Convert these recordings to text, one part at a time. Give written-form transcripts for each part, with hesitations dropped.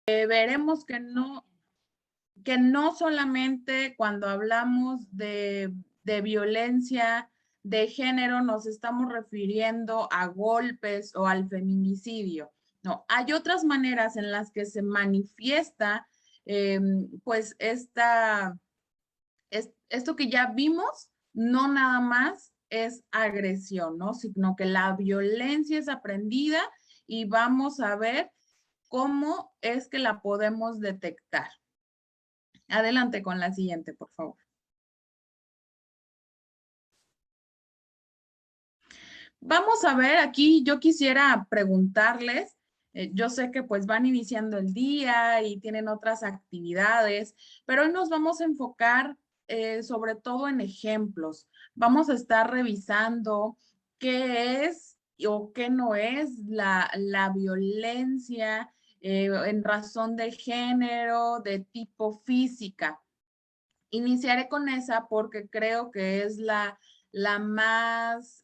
veremos que no solamente cuando hablamos de violencia de género nos estamos refiriendo a golpes o al feminicidio. No, hay otras maneras en las que se manifiesta pues esto que ya vimos, no nada más es agresión, ¿no? Sino que la violencia es aprendida y vamos a ver cómo es que la podemos detectar. Adelante con la siguiente, por favor. Vamos a ver, aquí yo quisiera preguntarles, yo sé que pues van iniciando el día y tienen otras actividades, pero hoy nos vamos a enfocar sobre todo en ejemplos. Vamos a estar revisando qué es o qué no es la violencia en razón de género, de tipo física. Iniciaré con esa porque creo que es la más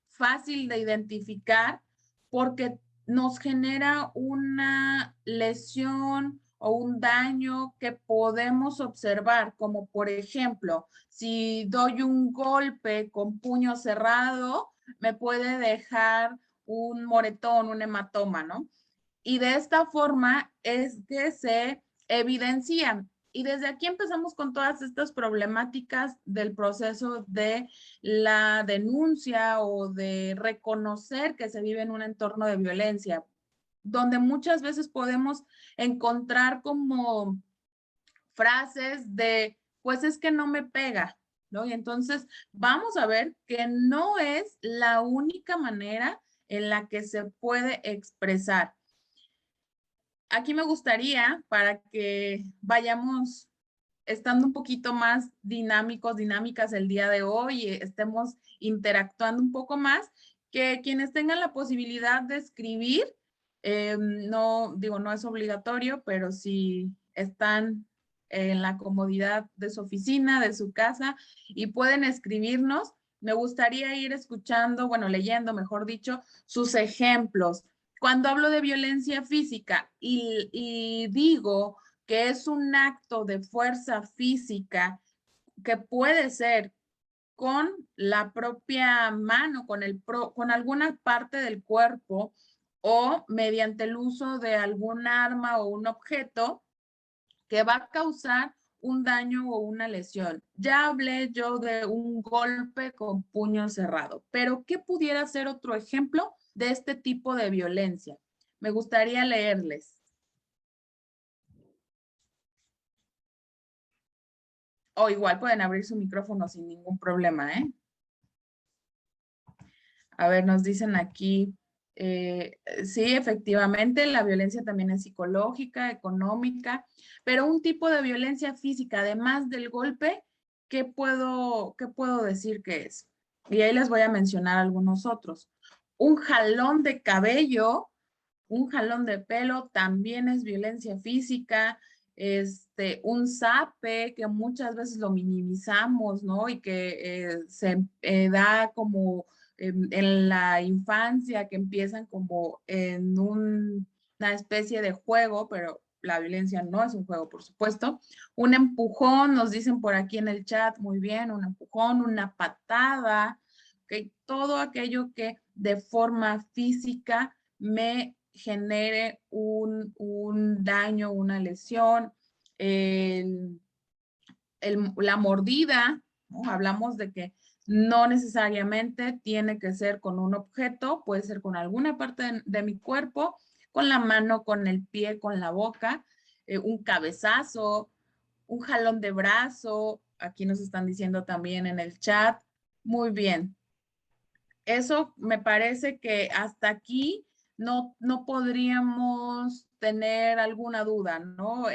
fácil de identificar porque nos genera una lesión o un daño que podemos observar, como por ejemplo, si doy un golpe con puño cerrado, me puede dejar un moretón, un hematoma, ¿no? Y de esta forma es que se evidencian. Y desde aquí empezamos con todas estas problemáticas del proceso de la denuncia o de reconocer que se vive en un entorno de violencia, donde muchas veces podemos encontrar como frases de, pues es que no me pega, ¿no? Y entonces vamos a ver que no es la única manera en la que se puede expresar. Aquí me gustaría, para que vayamos estando un poquito más dinámicos, dinámicas el día de hoy y estemos interactuando un poco más, que quienes tengan la posibilidad de escribir, no, digo, no es obligatorio, pero si están en la comodidad de su oficina, de su casa y pueden escribirnos, me gustaría ir escuchando, bueno, leyendo, mejor dicho, sus ejemplos. Cuando hablo de violencia física y digo que es un acto de fuerza física que puede ser con la propia mano, con alguna parte del cuerpo o mediante el uso de algún arma o un objeto que va a causar un daño o una lesión. Ya hablé yo de un golpe con puño cerrado, pero ¿qué pudiera ser otro ejemplo de este tipo de violencia? Me gustaría leerles. O igual pueden abrir su micrófono sin ningún problema, ¿eh? A ver, nos dicen aquí, sí, efectivamente, la violencia también es psicológica, económica, pero un tipo de violencia física, además del golpe, qué puedo decir que es? Y ahí les voy a mencionar algunos otros. Un jalón de cabello, un jalón de pelo también es violencia física, un zape que muchas veces lo minimizamos, ¿no? Y que se da como en la infancia, que empiezan como en una especie de juego, pero la violencia no es un juego, por supuesto. Un empujón, nos dicen por aquí en el chat, muy bien, un empujón, una patada, ¿ok? Todo aquello que de forma física me genere un daño, una lesión, la mordida, ¿no? Hablamos de que no necesariamente tiene que ser con un objeto, puede ser con alguna parte de mi cuerpo, con la mano, con el pie, con la boca, un cabezazo, un jalón de brazo, aquí nos están diciendo también en el chat. Muy bien. Eso me parece que hasta aquí no podríamos tener alguna duda, ¿no?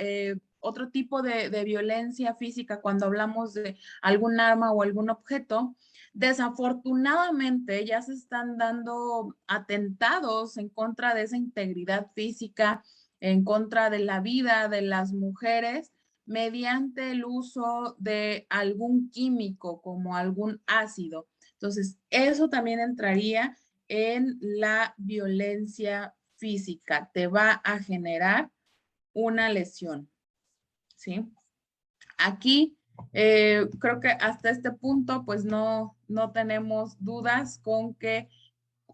Otro tipo de violencia física cuando hablamos de algún arma o algún objeto, desafortunadamente ya se están dando atentados en contra de esa integridad física, en contra de la vida de las mujeres mediante el uso de algún químico como algún ácido. Entonces, eso también entraría en la violencia física te va a generar una lesión, ¿sí? Aquí creo que hasta este punto pues no tenemos dudas con que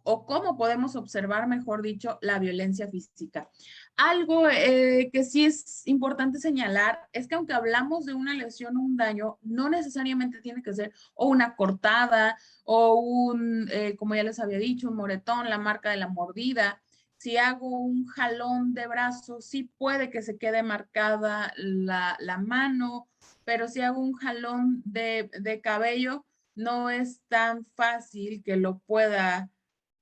o cómo podemos observar, mejor dicho, la violencia física. Algo que sí es importante señalar es que aunque hablamos de una lesión o un daño, no necesariamente tiene que ser o una cortada o un, como ya les había dicho, un moretón, la marca de la mordida. Si hago un jalón de brazo, sí puede que se quede marcada la mano, pero si hago un jalón de cabello, no es tan fácil que lo pueda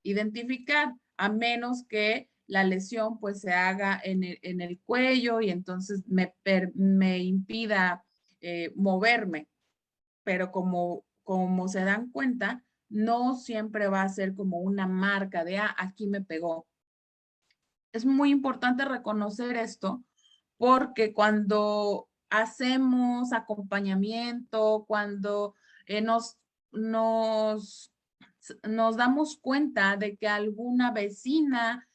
identificar, a menos que la lesión pues se haga en el cuello y entonces me impida moverme. Pero como se dan cuenta, no siempre va a ser como una marca de, ah, aquí me pegó. Es muy importante reconocer esto porque cuando hacemos acompañamiento, cuando nos nos damos cuenta de que alguna vecina,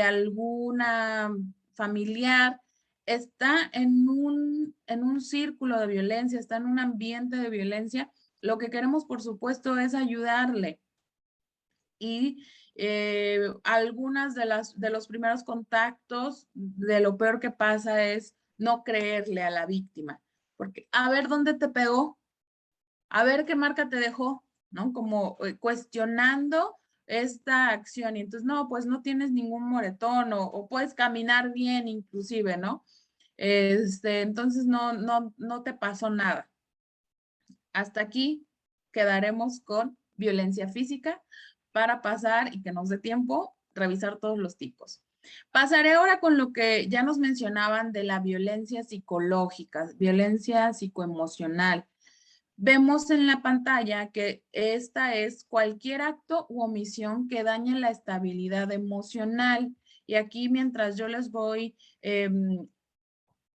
alguna familiar está en un círculo de violencia, está en un ambiente de violencia, lo que queremos, por supuesto, es ayudarle. Y algunas de los primeros contactos de lo peor que pasa es no creerle a la víctima, porque a ver dónde te pegó, a ver qué marca te dejó, ¿no? Como cuestionando esta acción. Y entonces, no, pues no tienes ningún moretón o puedes caminar bien inclusive, ¿no? Entonces no te pasó nada. Hasta aquí quedaremos con violencia física para pasar y que nos dé tiempo revisar todos los tipos. Pasaré ahora con lo que ya nos mencionaban de la violencia psicológica, violencia psicoemocional. Vemos en la pantalla que esta es cualquier acto u omisión que dañe la estabilidad emocional. Y aquí mientras yo les voy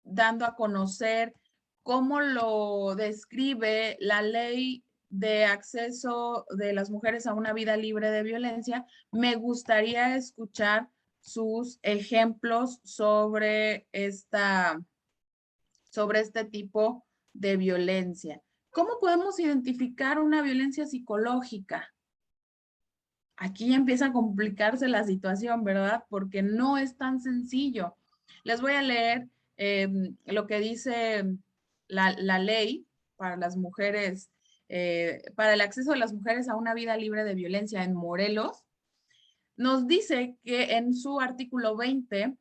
dando a conocer cómo lo describe la ley de acceso de las mujeres a una vida libre de violencia, me gustaría escuchar sus ejemplos sobre este tipo de violencia. ¿Cómo podemos identificar una violencia psicológica? Aquí ya empieza a complicarse la situación, ¿verdad? Porque no es tan sencillo. Les voy a leer lo que dice la ley para las mujeres, para el acceso de las mujeres a una vida libre de violencia en Morelos. Nos dice que en su artículo 20,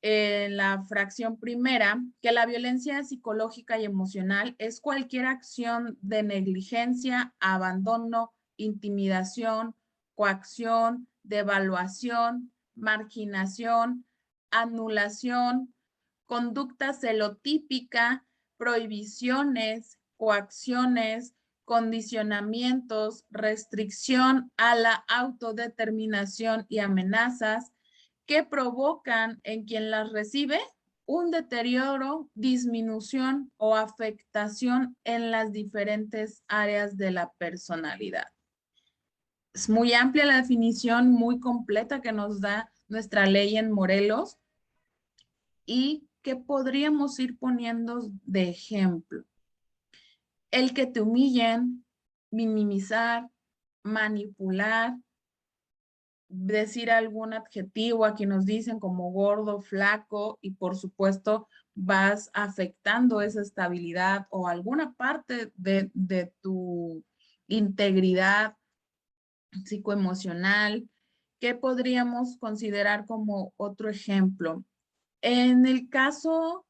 en la fracción primera, que la violencia psicológica y emocional es cualquier acción de negligencia, abandono, intimidación, coacción, devaluación, marginación, anulación, conducta celotípica, prohibiciones, coacciones, condicionamientos, restricción a la autodeterminación y amenazas que provocan en quien las recibe un deterioro, disminución o afectación en las diferentes áreas de la personalidad. Es muy amplia la definición, muy completa que nos da nuestra ley en Morelos y que podríamos ir poniendo de ejemplo. El que te humillen, minimizar, manipular, decir algún adjetivo a quien nos dicen como gordo, flaco y por supuesto vas afectando esa estabilidad o alguna parte de tu integridad psicoemocional, que podríamos considerar como otro ejemplo. En el caso,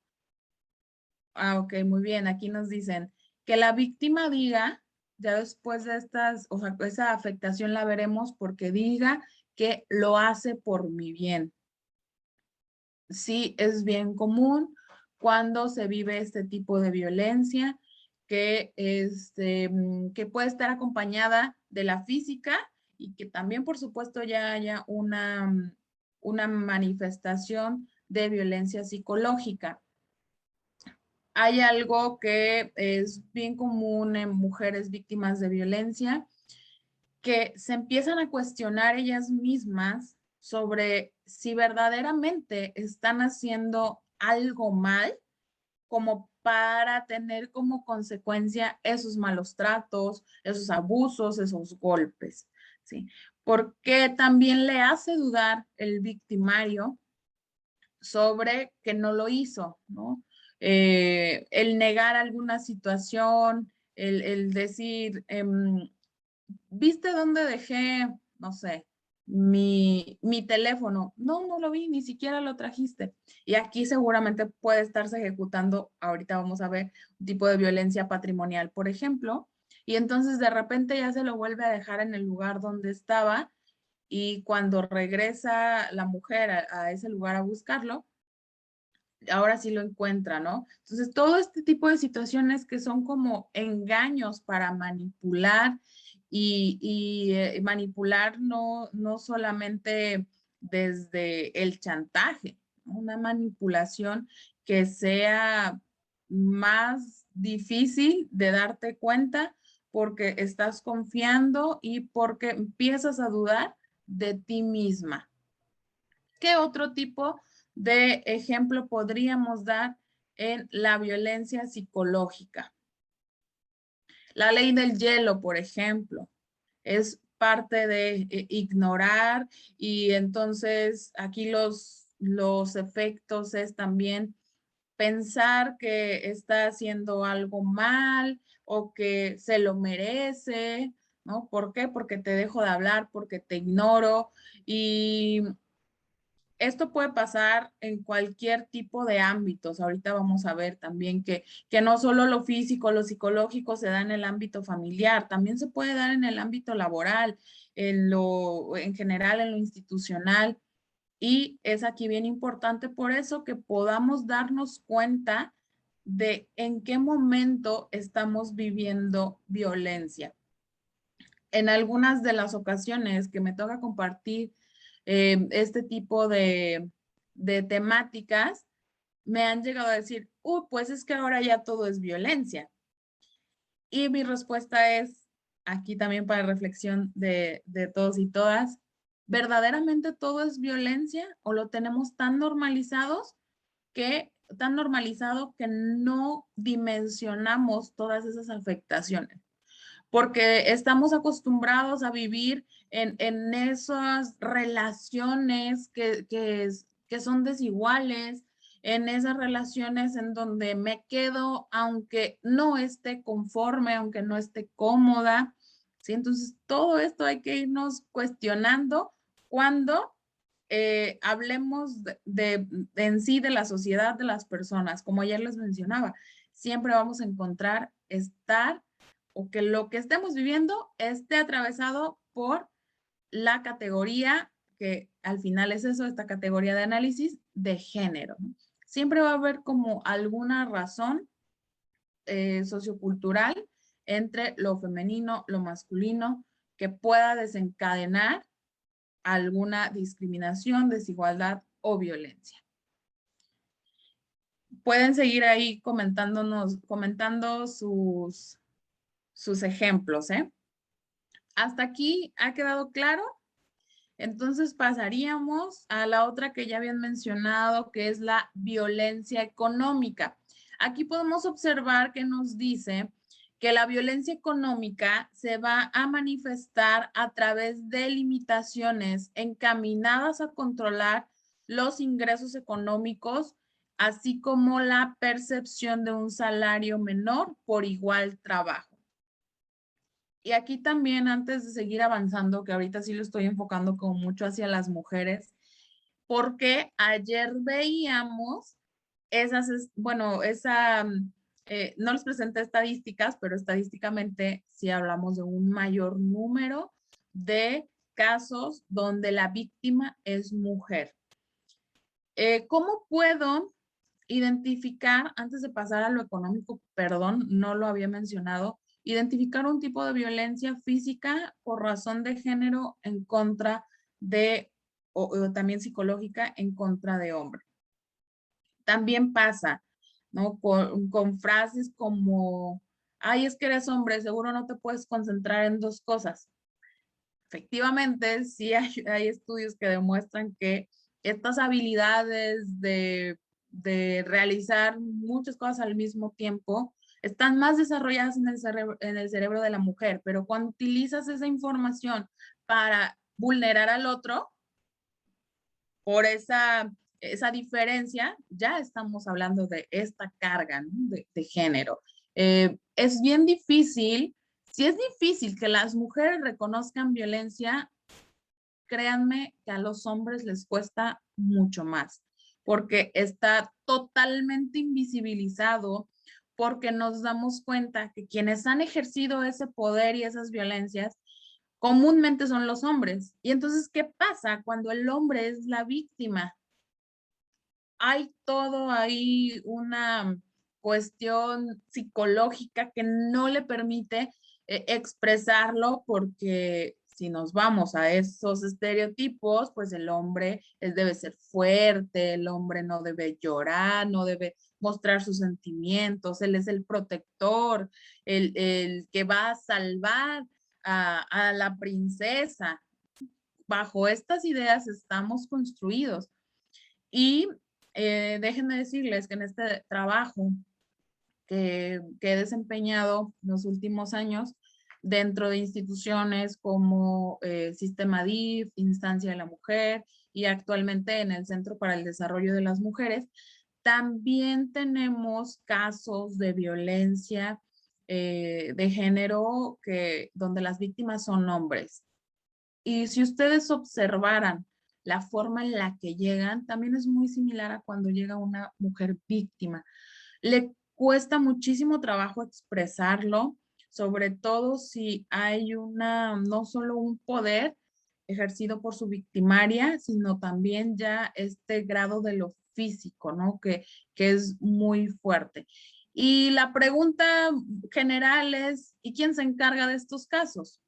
ok, muy bien, aquí nos dicen que la víctima diga, ya después de estas, o sea, esa afectación la veremos porque diga que lo hace por mi bien. Sí, es bien común cuando se vive este tipo de violencia que puede estar acompañada de la física y que también, por supuesto, ya haya una manifestación de violencia psicológica. Hay algo que es bien común en mujeres víctimas de violencia, que se empiezan a cuestionar ellas mismas sobre si verdaderamente están haciendo algo mal como para tener como consecuencia esos malos tratos, esos abusos, esos golpes, ¿sí? Porque también le hace dudar el victimario sobre que no lo hizo, ¿no? El negar alguna situación, el decir, ¿viste dónde dejé, no sé, mi teléfono? No, no lo vi, ni siquiera lo trajiste. Y aquí seguramente puede estarse ejecutando, ahorita vamos a ver, un tipo de violencia patrimonial, por ejemplo, y entonces de repente ya se lo vuelve a dejar en el lugar donde estaba y cuando regresa la mujer a ese lugar a buscarlo, ahora sí lo encuentra, ¿no? Entonces, todo este tipo de situaciones que son como engaños para manipular manipular no solamente desde el chantaje, ¿no? Una manipulación que sea más difícil de darte cuenta porque estás confiando y porque empiezas a dudar de ti misma. ¿Qué otro tipo de ejemplo podríamos dar en la violencia psicológica? La ley del hielo, por ejemplo, es parte de ignorar y entonces aquí los efectos es también pensar que está haciendo algo mal o que se lo merece, ¿no? ¿Por qué? Porque te dejo de hablar, porque te ignoro y esto puede pasar en cualquier tipo de ámbitos. Ahorita vamos a ver también que no solo lo físico, lo psicológico se da en el ámbito familiar, también se puede dar en el ámbito laboral, en general, en lo institucional. Y es aquí bien importante por eso que podamos darnos cuenta de en qué momento estamos viviendo violencia. En algunas de las ocasiones que me toca compartir este tipo de temáticas, me han llegado a decir, pues es que ahora ya todo es violencia. Y mi respuesta es, aquí también para reflexión de todos y todas, ¿verdaderamente todo es violencia o lo tenemos tan normalizado que no dimensionamos todas esas afectaciones? Porque estamos acostumbrados a vivir en esas relaciones que son desiguales, en esas relaciones en donde me quedo aunque no esté conforme, aunque no esté cómoda, ¿sí? Entonces, todo esto hay que irnos cuestionando cuando hablemos en sí de la sociedad de las personas. Como ayer les mencionaba, siempre vamos a encontrar estar o que lo que estemos viviendo esté atravesado por la categoría, que al final es eso, esta categoría de análisis de género. Siempre va a haber como alguna razón sociocultural entre lo femenino, lo masculino, que pueda desencadenar alguna discriminación, desigualdad o violencia. Pueden seguir ahí comentando sus ejemplos, ¿eh? ¿Hasta aquí ha quedado claro? Entonces pasaríamos a la otra que ya habían mencionado, que es la violencia económica. Aquí podemos observar que nos dice que la violencia económica se va a manifestar a través de limitaciones encaminadas a controlar los ingresos económicos, así como la percepción de un salario menor por igual trabajo. Y aquí también, antes de seguir avanzando, que ahorita sí lo estoy enfocando como mucho hacia las mujeres, porque ayer veíamos no les presenté estadísticas, pero estadísticamente sí hablamos de un mayor número de casos donde la víctima es mujer. ¿Cómo puedo identificar, antes de pasar a lo económico, perdón, no lo había mencionado, identificar un tipo de violencia física por razón de género en contra o también psicológica en contra de hombre? También pasa, ¿no? Con frases como, ay, es que eres hombre, seguro no te puedes concentrar en dos cosas. efectivamente, sí hay estudios que demuestran que estas habilidades de realizar muchas cosas al mismo tiempo están más desarrolladas en el cerebro de la mujer, pero cuando utilizas esa información para vulnerar al otro, por esa diferencia, ya estamos hablando de esta carga, ¿no? de género. Es bien difícil, si es difícil que las mujeres reconozcan violencia, créanme que a los hombres les cuesta mucho más, porque está totalmente invisibilizado, porque nos damos cuenta que quienes han ejercido ese poder y esas violencias comúnmente son los hombres. Y entonces, ¿qué pasa cuando el hombre es la víctima? Hay todo ahí una cuestión psicológica que no le permite expresarlo, porque si nos vamos a esos estereotipos, pues el hombre debe ser fuerte, el hombre no debe llorar, no debe mostrar sus sentimientos, él es el protector, el que va a salvar a la princesa. Bajo estas ideas estamos construidos. Y déjenme decirles que en este trabajo que he desempeñado en los últimos años dentro de instituciones como Sistema DIF, Instancia de la Mujer y actualmente en el Centro para el Desarrollo de las Mujeres, también tenemos casos de violencia de género donde las víctimas son hombres. Y si ustedes observaran la forma en la que llegan, también es muy similar a cuando llega una mujer víctima. Le cuesta muchísimo trabajo expresarlo, sobre todo si hay no solo un poder ejercido por su victimaria, sino también ya este grado de lo físico, ¿no? Que es muy fuerte. Y la pregunta general es, ¿y quién se encarga de estos casos?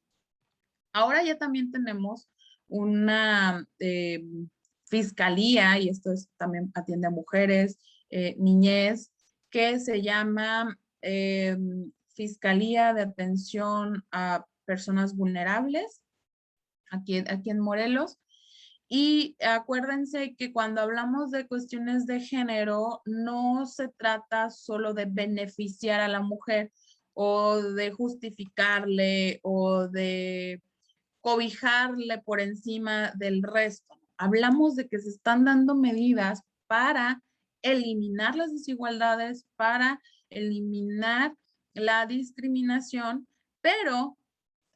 Ahora ya también tenemos una fiscalía, y esto también atiende a mujeres, niñez, que se llama Fiscalía de Atención a Personas Vulnerables, aquí en Morelos. Y acuérdense que cuando hablamos de cuestiones de género, no se trata solo de beneficiar a la mujer o de justificarle o de cobijarle por encima del resto. Hablamos de que se están dando medidas para eliminar las desigualdades, para eliminar la discriminación, pero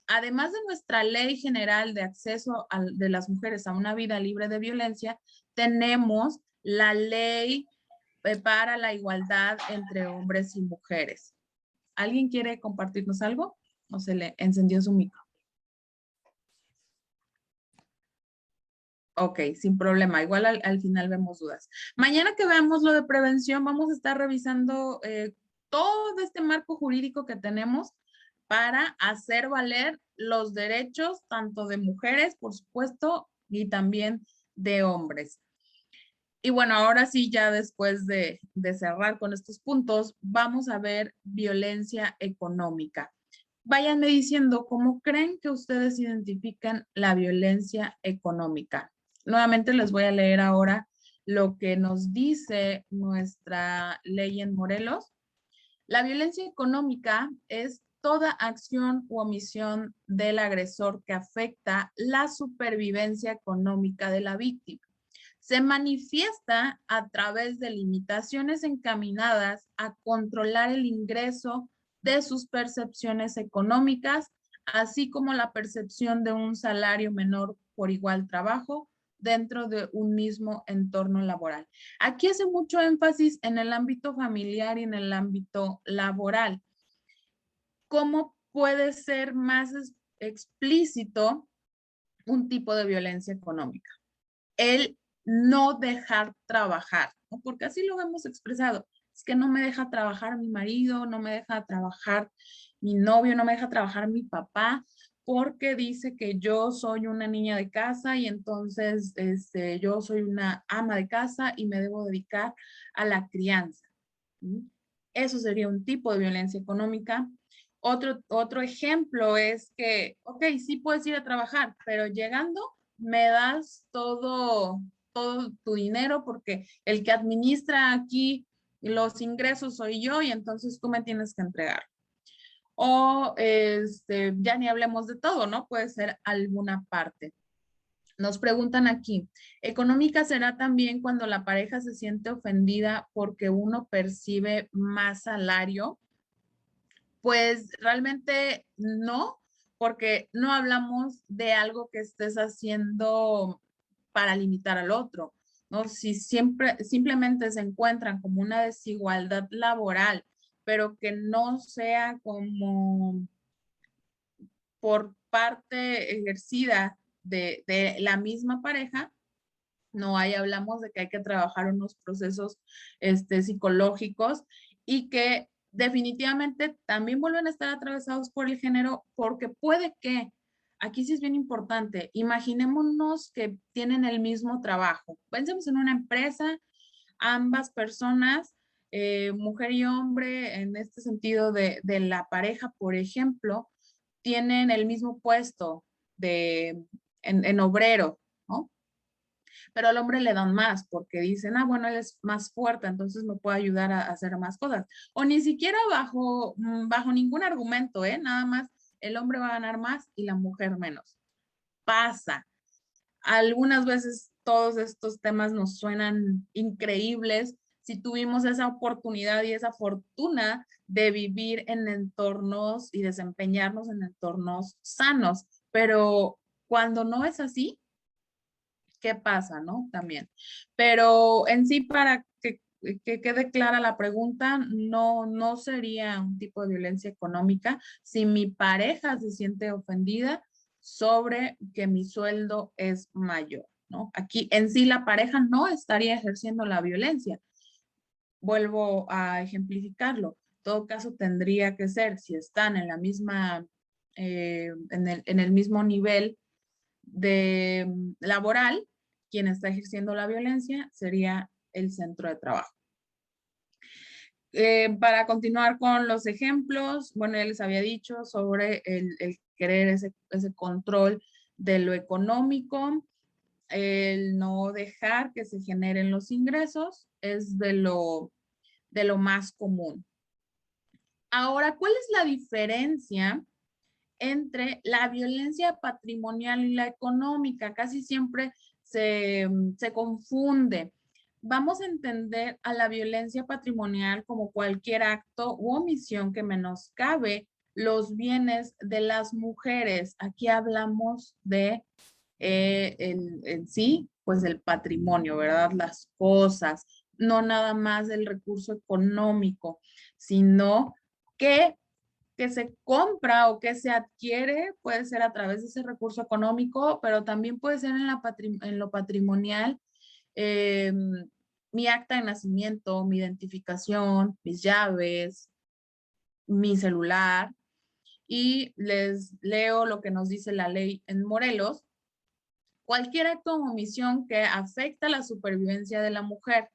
además de nuestra ley general de acceso de las mujeres a una vida libre de violencia, tenemos la ley para la igualdad entre hombres y mujeres. ¿Alguien quiere compartirnos algo? ¿O se le encendió su micro? Ok, sin problema. Igual al final vemos dudas. Mañana que veamos lo de prevención, vamos a estar revisando todo este marco jurídico que tenemos para hacer valer los derechos tanto de mujeres, por supuesto, y también de hombres. Y bueno, ahora sí, ya después de cerrar con estos puntos, vamos a ver violencia económica. Váyanme diciendo cómo creen que ustedes identifican la violencia económica. Nuevamente les voy a leer ahora lo que nos dice nuestra ley en Morelos. La violencia económica es toda acción u omisión del agresor que afecta la supervivencia económica de la víctima. Se manifiesta a través de limitaciones encaminadas a controlar el ingreso de sus percepciones económicas, así como la percepción de un salario menor por igual trabajo dentro de un mismo entorno laboral. Aquí hace mucho énfasis en el ámbito familiar y en el ámbito laboral. ¿Cómo puede ser más explícito un tipo de violencia económica? El no dejar trabajar, ¿no? Porque así lo hemos expresado. Es que no me deja trabajar mi marido, no me deja trabajar mi novio, no me deja trabajar mi papá, porque dice que yo soy una niña de casa y entonces yo soy una ama de casa y me debo dedicar a la crianza. ¿Sí? Eso sería un tipo de violencia económica. Otro ejemplo es que, ok, sí puedes ir a trabajar, pero llegando me das todo tu dinero porque el que administra aquí los ingresos soy yo y entonces tú me tienes que entregar. O ya ni hablemos de todo, ¿no? Puede ser alguna parte. Nos preguntan aquí, ¿económica será también cuando la pareja se siente ofendida porque uno percibe más salario? Pues realmente no, porque no hablamos de algo que estés haciendo para limitar al otro, ¿no? Si simplemente se encuentran como una desigualdad laboral, pero que no sea como por parte ejercida de la misma pareja, no, ahí hablamos de que hay que trabajar unos procesos psicológicos y que definitivamente también vuelven a estar atravesados por el género porque puede que, aquí sí es bien importante, imaginémonos que tienen el mismo trabajo. Pensemos en una empresa, ambas personas, mujer y hombre, en este sentido de la pareja, por ejemplo, tienen el mismo puesto en obrero, ¿no? Pero al hombre le dan más porque dicen, bueno, él es más fuerte, entonces me puede ayudar a hacer más cosas. O ni siquiera bajo ningún argumento, ¿eh? Nada más el hombre va a ganar más y la mujer menos. Pasa. Algunas veces todos estos temas nos suenan increíbles si tuvimos esa oportunidad y esa fortuna de vivir en entornos y desempeñarnos en entornos sanos, pero cuando no es así, qué pasa, ¿no? También. Pero en sí, para que quede clara la pregunta, no sería un tipo de violencia económica si mi pareja se siente ofendida sobre que mi sueldo es mayor, ¿no? Aquí en sí la pareja no estaría ejerciendo la violencia. Vuelvo a ejemplificarlo. En todo caso, tendría que ser, si están en la misma, en el mismo nivel de laboral, quien está ejerciendo la violencia sería el centro de trabajo. Para continuar con los ejemplos, bueno, ya les había dicho sobre el querer ese control de lo económico, el no dejar que se generen los ingresos, es de lo más común. Ahora, ¿cuál es la diferencia entre la violencia patrimonial y la económica? Casi siempre se confunde. Vamos a entender a la violencia patrimonial como cualquier acto u omisión que menoscabe los bienes de las mujeres. Aquí hablamos de en sí, pues el patrimonio, ¿verdad? Las cosas, no nada más del recurso económico, sino que se compra o que se adquiere, puede ser a través de ese recurso económico, pero también puede ser en lo patrimonial, eh, mi acta de nacimiento, mi identificación, mis llaves, mi celular. Y les leo lo que nos dice la ley en Morelos. Cualquier acto o omisión que afecta la supervivencia de la mujer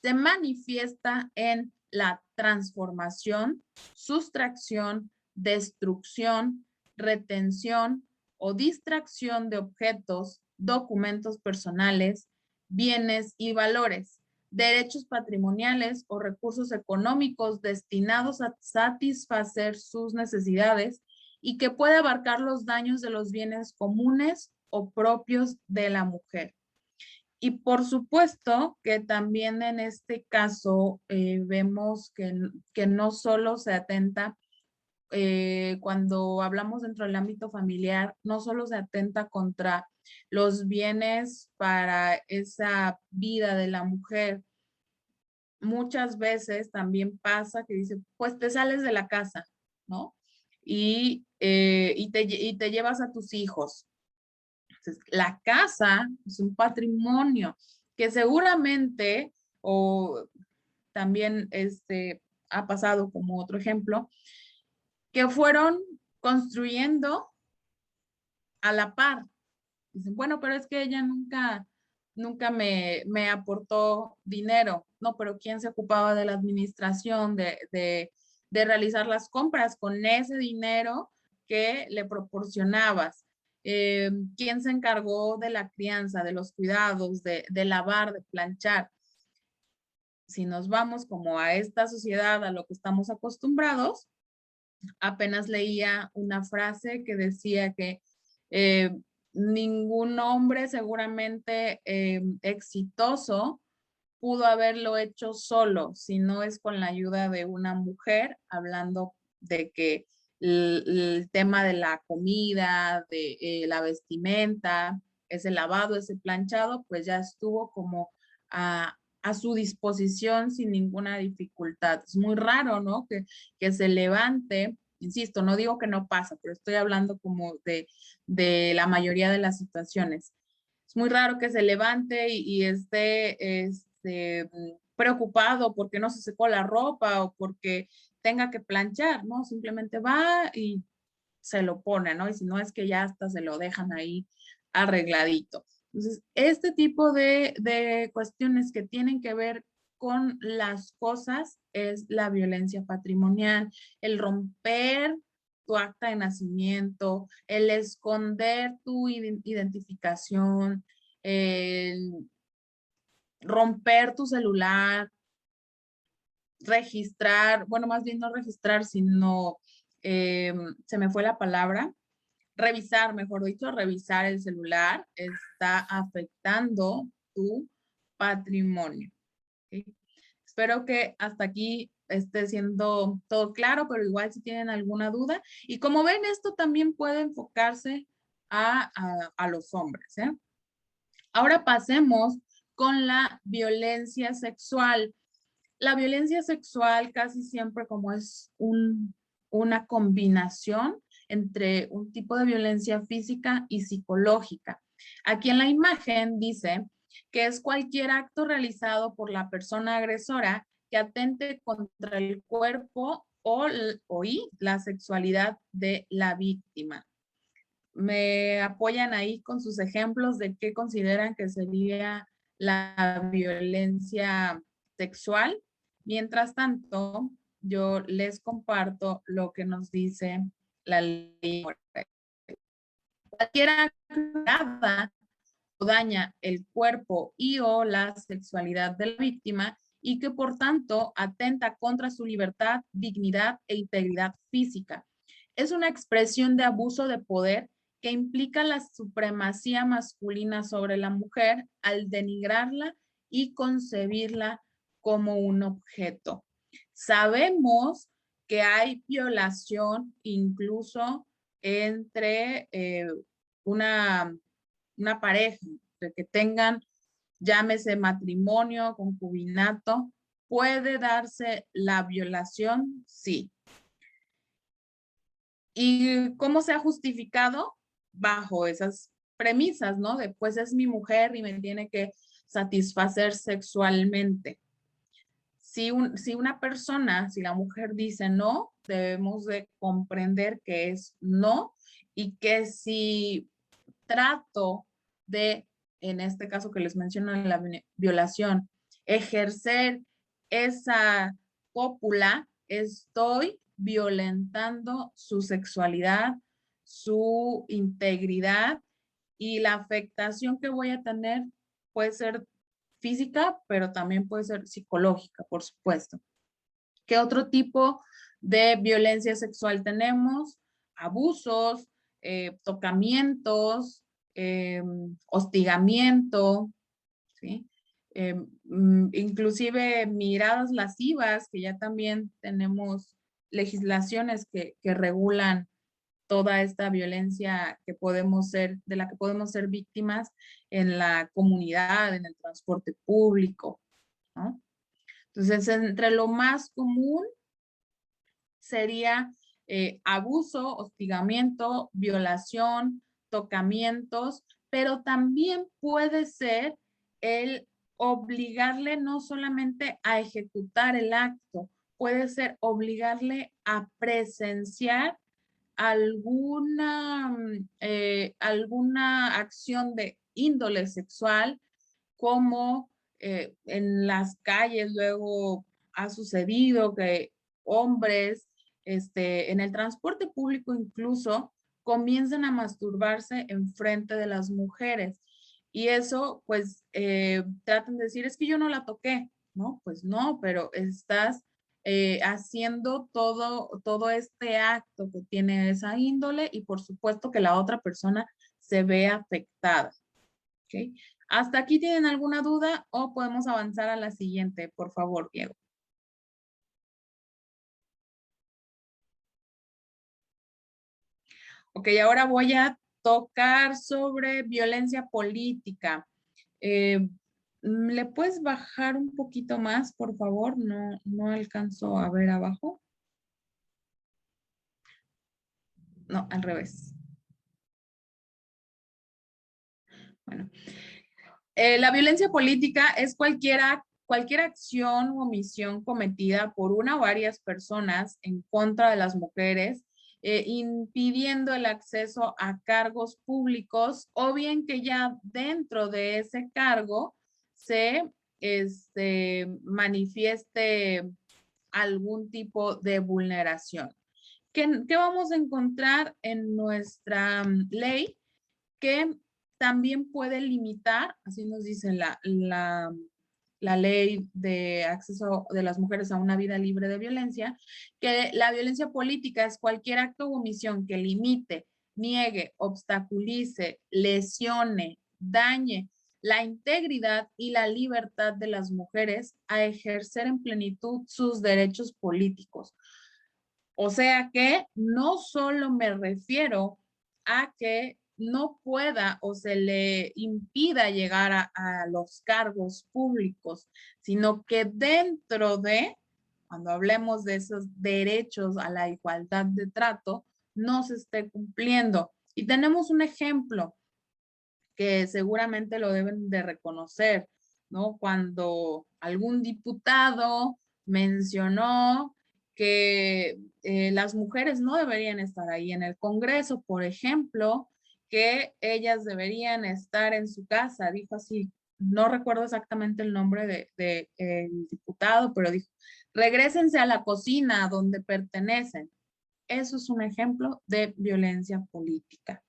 se manifiesta en la transformación, sustracción, destrucción, retención o distracción de objetos, documentos personales, bienes y valores, derechos patrimoniales o recursos económicos destinados a satisfacer sus necesidades y que puede abarcar los daños de los bienes comunes o propios de la mujer. Y por supuesto que también en este caso vemos que no solo se atenta, cuando hablamos dentro del ámbito familiar, no solo se atenta contra los bienes para esa vida de la mujer. Muchas veces también pasa que dice, pues te sales de la casa, ¿no? Y te llevas a tus hijos. Entonces, la casa es un patrimonio que seguramente, o también ha pasado como otro ejemplo, que fueron construyendo a la par. Dicen, bueno, pero es que ella nunca me aportó dinero. No, pero ¿quién se ocupaba de la administración, de realizar las compras con ese dinero que le proporcionabas. ¿Quién se encargó de la crianza, de los cuidados, de lavar, de planchar? Si nos vamos como a esta sociedad, a lo que estamos acostumbrados, apenas leía una frase que decía que ningún hombre seguramente exitoso pudo haberlo hecho solo, si no es con la ayuda de una mujer, hablando de que el tema de la comida, de la vestimenta, ese lavado, ese planchado, pues ya estuvo como a su disposición sin ninguna dificultad. Es muy raro, ¿no? Que se levante, insisto, no digo que no pasa, pero estoy hablando como de la mayoría de las situaciones. Es muy raro que se levante y esté preocupado porque no se secó la ropa o porque tenga que planchar, ¿no? Simplemente va y se lo pone, ¿no? Y si no es que ya hasta se lo dejan ahí arregladito. Entonces, este tipo de cuestiones que tienen que ver con las cosas es la violencia patrimonial, el romper tu acta de nacimiento, el esconder tu identificación, el romper tu celular, registrar, bueno, más bien no registrar, sino, se me fue la palabra, revisar, mejor dicho, revisar el celular está afectando tu patrimonio. ¿Okay? Espero que hasta aquí esté siendo todo claro, pero igual si tienen alguna duda. Y como ven, esto también puede enfocarse a los hombres. Ahora pasemos con la violencia sexual. La violencia sexual casi siempre como es una combinación entre un tipo de violencia física y psicológica. Aquí en la imagen dice que es cualquier acto realizado por la persona agresora que atente contra el cuerpo o la sexualidad de la víctima. ¿Me apoyan ahí con sus ejemplos de qué consideran que sería la violencia sexual? Mientras tanto, yo les comparto lo que nos dice la ley. Cualquiera que o daña el cuerpo y o la sexualidad de la víctima y que por tanto atenta contra su libertad, dignidad e integridad física. Es una expresión de abuso de poder que implica la supremacía masculina sobre la mujer al denigrarla y concebirla como un objeto. Sabemos que hay violación incluso entre una pareja, de que tengan, llámese matrimonio, concubinato, ¿puede darse la violación? Sí. ¿Y cómo se ha justificado? Bajo esas premisas, ¿no? De pues es mi mujer y me tiene que satisfacer sexualmente. Si una persona, si la mujer dice no, debemos de comprender que es no y que si trato de, en este caso que les menciono, la violación, ejercer esa cópula, estoy violentando su sexualidad, su integridad y la afectación que voy a tener puede ser física, pero también puede ser psicológica, por supuesto. ¿Qué otro tipo de violencia sexual tenemos? Abusos, tocamientos, hostigamiento, ¿sí? Inclusive miradas lascivas, que ya también tenemos legislaciones que regulan toda esta violencia que podemos ser, de la que podemos ser víctimas en la comunidad, en el transporte público, ¿no? Entonces, entre lo más común sería abuso, hostigamiento, violación, tocamientos, pero también puede ser el obligarle no solamente a ejecutar el acto, puede ser obligarle a presenciar alguna acción de índole sexual, como en las calles luego ha sucedido que hombres, en el transporte público incluso, comienzan a masturbarse en frente de las mujeres. Y eso, pues, tratan de decir, es que yo no la toqué, ¿no? Pues no, pero estás haciendo todo este acto que tiene esa índole y por supuesto que la otra persona se ve afectada. ¿Ok? ¿Hasta aquí tienen alguna duda o podemos avanzar a la siguiente? Por favor, Diego. Ok, ahora voy a tocar sobre violencia política. Eh, ¿Le puedes bajar un poquito más, por favor? No alcanzo a ver abajo. No, al revés. Bueno, la violencia política es cualquier acción o omisión cometida por una o varias personas en contra de las mujeres, impidiendo el acceso a cargos públicos o bien que ya dentro de ese cargo se manifieste algún tipo de vulneración. ¿Qué vamos a encontrar en nuestra ley? Que también puede limitar, así nos dice la ley de acceso de las mujeres a una vida libre de violencia, que la violencia política es cualquier acto o omisión que limite, niegue, obstaculice, lesione, dañe la integridad y la libertad de las mujeres a ejercer en plenitud sus derechos políticos. O sea que no solo me refiero a que no pueda o se le impida llegar a los cargos públicos, sino que dentro de, cuando hablemos de esos derechos a la igualdad de trato, no se esté cumpliendo. Y tenemos un ejemplo que seguramente lo deben de reconocer, ¿no? Cuando algún diputado mencionó que las mujeres no deberían estar ahí en el Congreso, por ejemplo, que ellas deberían estar en su casa, dijo así, no recuerdo exactamente el nombre el diputado, pero dijo, regrésense a la cocina donde pertenecen. Eso es un ejemplo de violencia política.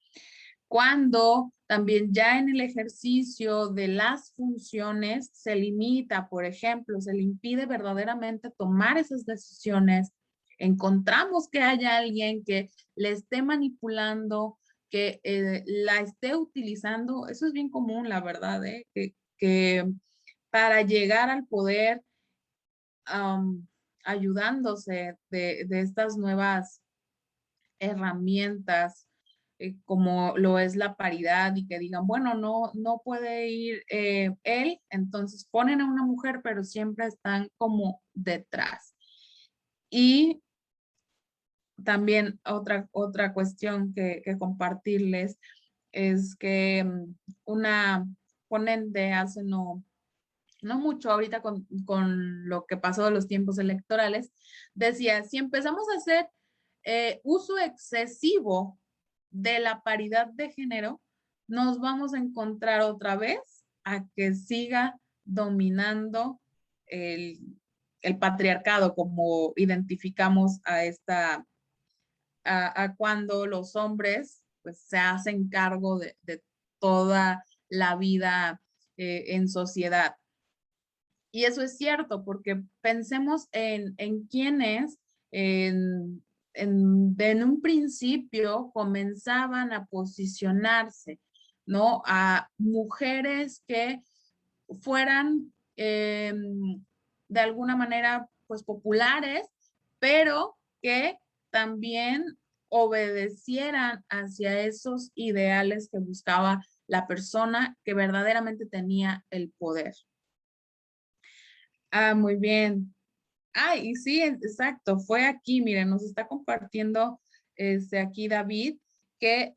Cuando también ya en el ejercicio de las funciones se limita, por ejemplo, se le impide verdaderamente tomar esas decisiones, encontramos que haya alguien que le esté manipulando, que la esté utilizando, eso es bien común, la verdad, que para llegar al poder, ayudándose de estas nuevas herramientas como lo es la paridad y que digan, bueno, no puede ir él, entonces ponen a una mujer, pero siempre están como detrás. Y también otra cuestión que compartirles es que una ponente hace no mucho ahorita con lo que pasó de los tiempos electorales, decía, si empezamos a hacer uso excesivo de la paridad de género, nos vamos a encontrar otra vez a que siga dominando el, el patriarcado, como identificamos a cuando los hombres pues se hacen cargo de toda la vida en sociedad. Y eso es cierto, porque pensemos en quienes en un principio comenzaban a posicionarse, ¿no? A mujeres que fueran de alguna manera, pues populares, pero que también obedecieran hacia esos ideales que buscaba la persona que verdaderamente tenía el poder. Ah, muy bien. Ah, y sí, exacto, fue aquí, miren, nos está compartiendo aquí David, que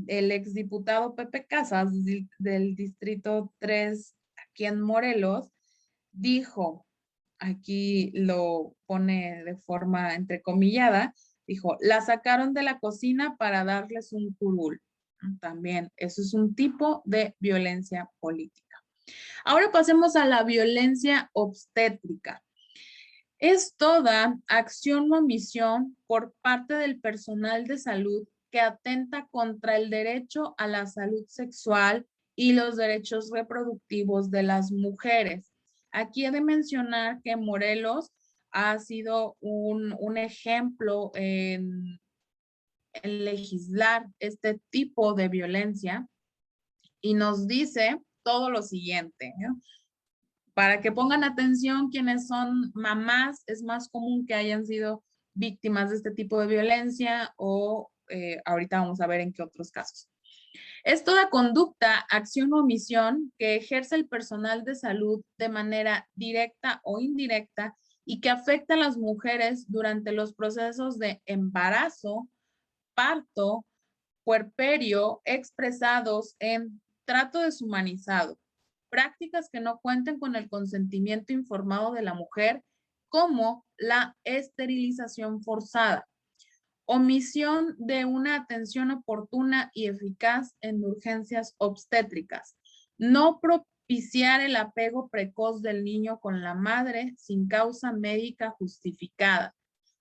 el exdiputado Pepe Casas del Distrito 3 aquí en Morelos, dijo, aquí lo pone de forma entrecomillada, dijo, la sacaron de la cocina para darles un curul. También, eso es un tipo de violencia política. Ahora pasemos a la violencia obstétrica. Es toda acción o omisión por parte del personal de salud que atenta contra el derecho a la salud sexual y los derechos reproductivos de las mujeres. Aquí he de mencionar que Morelos ha sido un ejemplo en legislar este tipo de violencia y nos dice todo lo siguiente, ¿no? Para que pongan atención quienes son mamás, es más común que hayan sido víctimas de este tipo de violencia o ahorita vamos a ver en qué otros casos. Es toda conducta, acción o omisión que ejerce el personal de salud de manera directa o indirecta y que afecta a las mujeres durante los procesos de embarazo, parto, puerperio expresados en trato deshumanizado, prácticas que no cuenten con el consentimiento informado de la mujer, como la esterilización forzada, omisión de una atención oportuna y eficaz en urgencias obstétricas, no propiciar el apego precoz del niño con la madre sin causa médica justificada,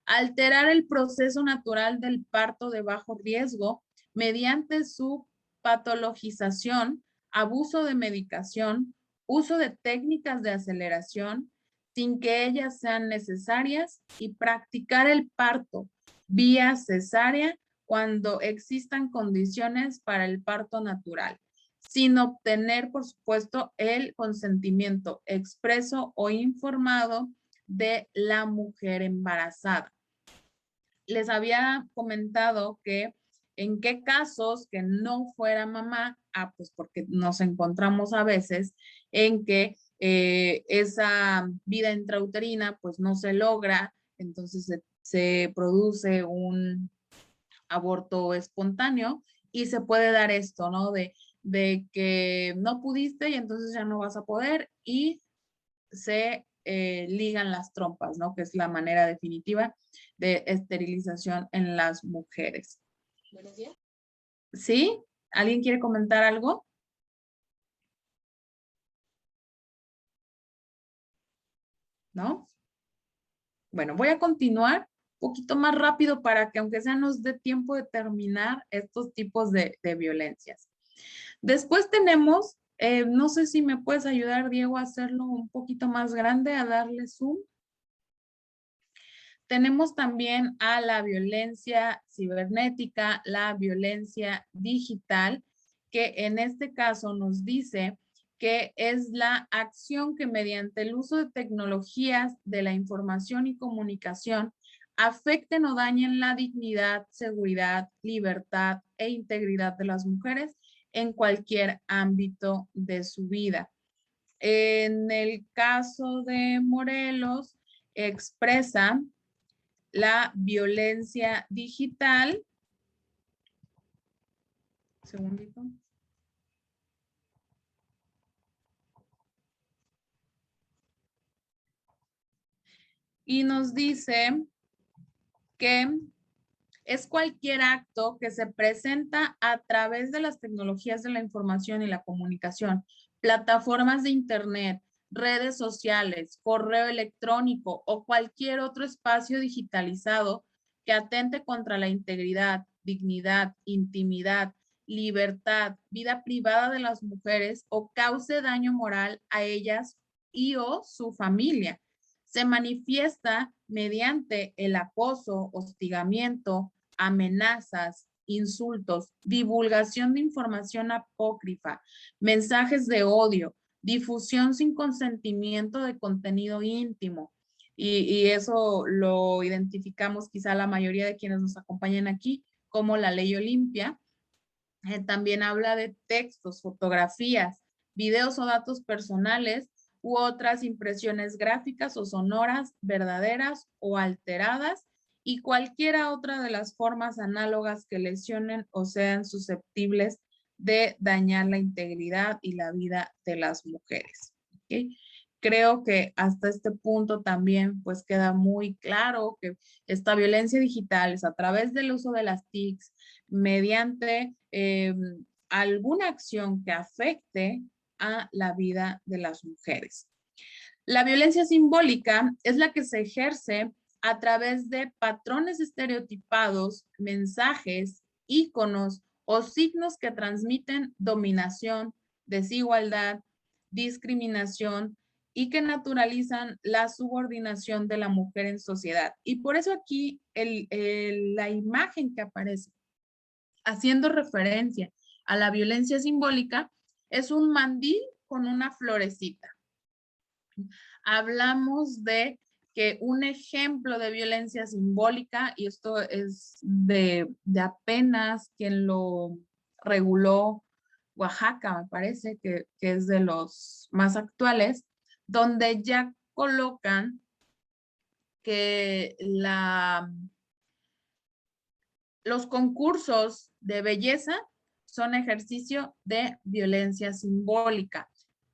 alterar el proceso natural del parto de bajo riesgo mediante su patologización, abuso de medicación, uso de técnicas de aceleración sin que ellas sean necesarias y practicar el parto vía cesárea cuando existan condiciones para el parto natural, sin obtener, por supuesto, el consentimiento expreso o informado de la mujer embarazada. Les había comentado que en qué casos que no fuera mamá, pues porque nos encontramos a veces en que esa vida intrauterina pues no se logra, entonces se produce un aborto espontáneo y se puede dar esto, ¿no? De que no pudiste y entonces ya no vas a poder y se ligan las trompas, ¿no? Que es la manera definitiva de esterilización en las mujeres. Buenos días. ¿Sí? ¿Alguien quiere comentar algo? ¿No? Bueno, voy a continuar un poquito más rápido para que aunque sea nos dé tiempo de terminar estos tipos de violencias. Después tenemos, no sé si me puedes ayudar, Diego, a hacerlo un poquito más grande, a darle zoom. Tenemos también a la violencia cibernética, la violencia digital, que en este caso nos dice que es la acción que mediante el uso de tecnologías de la información y comunicación afecten o dañen la dignidad, seguridad, libertad e integridad de las mujeres en cualquier ámbito de su vida. En el caso de Morelos, expresa la violencia digital. Segundito. Y nos dice que es cualquier acto que se presenta a través de las tecnologías de la información y la comunicación, plataformas de internet, redes sociales, correo electrónico o cualquier otro espacio digitalizado que atente contra la integridad, dignidad, intimidad, libertad, vida privada de las mujeres o cause daño moral a ellas y o su familia. Se manifiesta mediante el acoso, hostigamiento, amenazas, insultos, divulgación de información apócrifa, mensajes de odio, difusión sin consentimiento de contenido íntimo. Y eso lo identificamos quizá la mayoría de quienes nos acompañan aquí como la ley Olimpia. También habla de textos, fotografías, videos o datos personales u otras impresiones gráficas o sonoras verdaderas o alteradas y cualquiera otra de las formas análogas que lesionen o sean susceptibles de dañar la integridad y la vida de las mujeres. ¿Okay? Creo que hasta este punto también pues queda muy claro que esta violencia digital es a través del uso de las TICs, mediante alguna acción que afecte a la vida de las mujeres. La violencia simbólica es la que se ejerce a través de patrones estereotipados, mensajes, íconos o signos que transmiten dominación, desigualdad, discriminación y que naturalizan la subordinación de la mujer en sociedad. Y por eso aquí la imagen que aparece haciendo referencia a la violencia simbólica es un mandil con una florecita. Hablamos de que un ejemplo de violencia simbólica, y esto es de apenas quien lo reguló, Oaxaca, me parece que es de los más actuales, donde ya colocan que los concursos de belleza son ejercicio de violencia simbólica.